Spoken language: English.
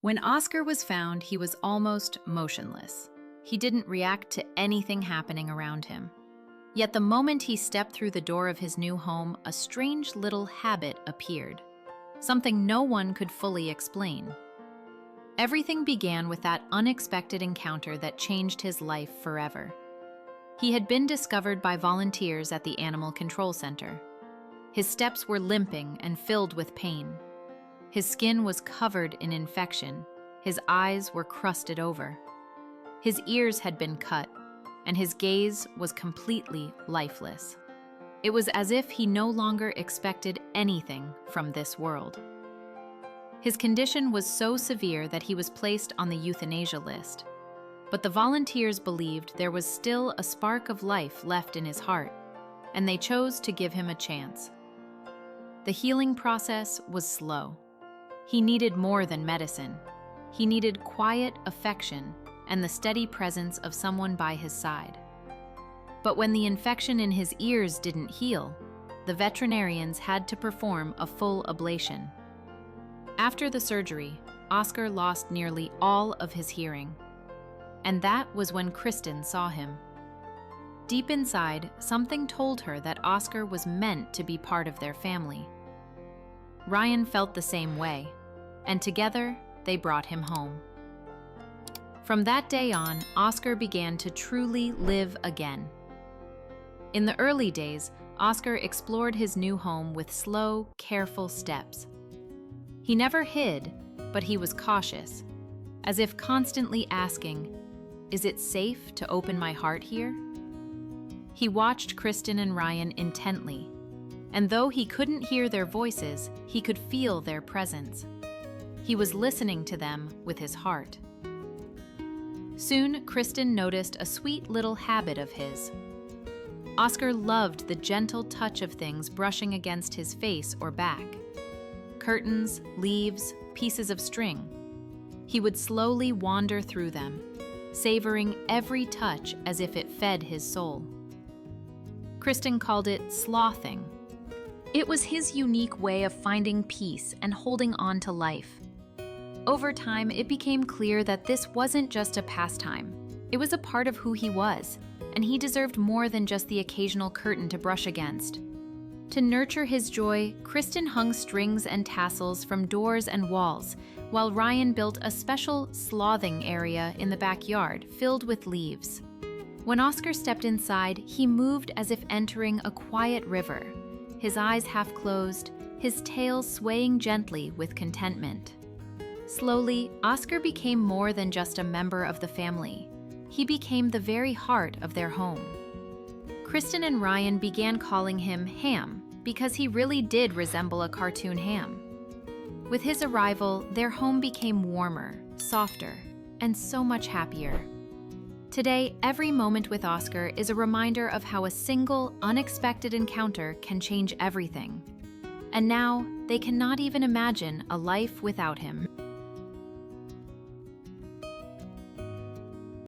When Oscar was found, he was almost motionless. He didn't react to anything happening around him. Yet the moment he stepped through the door of his new home, a strange little habit appeared, something no one could fully explain. Everything began with that unexpected encounter that changed his life forever. He had been discovered by volunteers at the Animal Control Center. His steps were limping and filled with pain. His skin was covered in infection. His eyes were crusted over. His ears had been cut, and his gaze was completely lifeless. It was as if he no longer expected anything from this world. His condition was so severe that he was placed on the euthanasia list. But the volunteers believed there was still a spark of life left in his heart, and they chose to give him a chance. The healing process was slow. He needed more than medicine. He needed quiet affection and the steady presence of someone by his side. But when the infection in his ears didn't heal, the veterinarians had to perform a full ablation. After the surgery, Oscar lost nearly all of his hearing. And that was when Kristen saw him. Deep inside, something told her that Oscar was meant to be part of their family. Ryan felt the same way, and together they brought him home. From that day on, Oscar began to truly live again. In the early days, Oscar explored his new home with slow, careful steps. He never hid, but he was cautious, as if constantly asking, "Is it safe to open my heart here?" He watched Kristen and Ryan intently, and though he couldn't hear their voices, he could feel their presence. He was listening to them with his heart. Soon, Kristen noticed a sweet little habit of his. Oscar loved the gentle touch of things brushing against his face or back. Curtains, leaves, pieces of string. He would slowly wander through them, savoring every touch as if it fed his soul. Kristen called it slothing. It was his unique way of finding peace and holding on to life. Over time, it became clear that this wasn't just a pastime. It was a part of who he was, and he deserved more than just the occasional curtain to brush against. To nurture his joy, Kristen hung strings and tassels from doors and walls, while Ryan built a special slothing area in the backyard filled with leaves. When Oscar stepped inside, he moved as if entering a quiet river, his eyes half closed, his tail swaying gently with contentment. Slowly, Oscar became more than just a member of the family. He became the very heart of their home. Kristen and Ryan began calling him Ham because he really did resemble a cartoon ham. With his arrival, their home became warmer, softer, and so much happier. Today, every moment with Oscar is a reminder of how a single, unexpected encounter can change everything. And now, they cannot even imagine a life without him.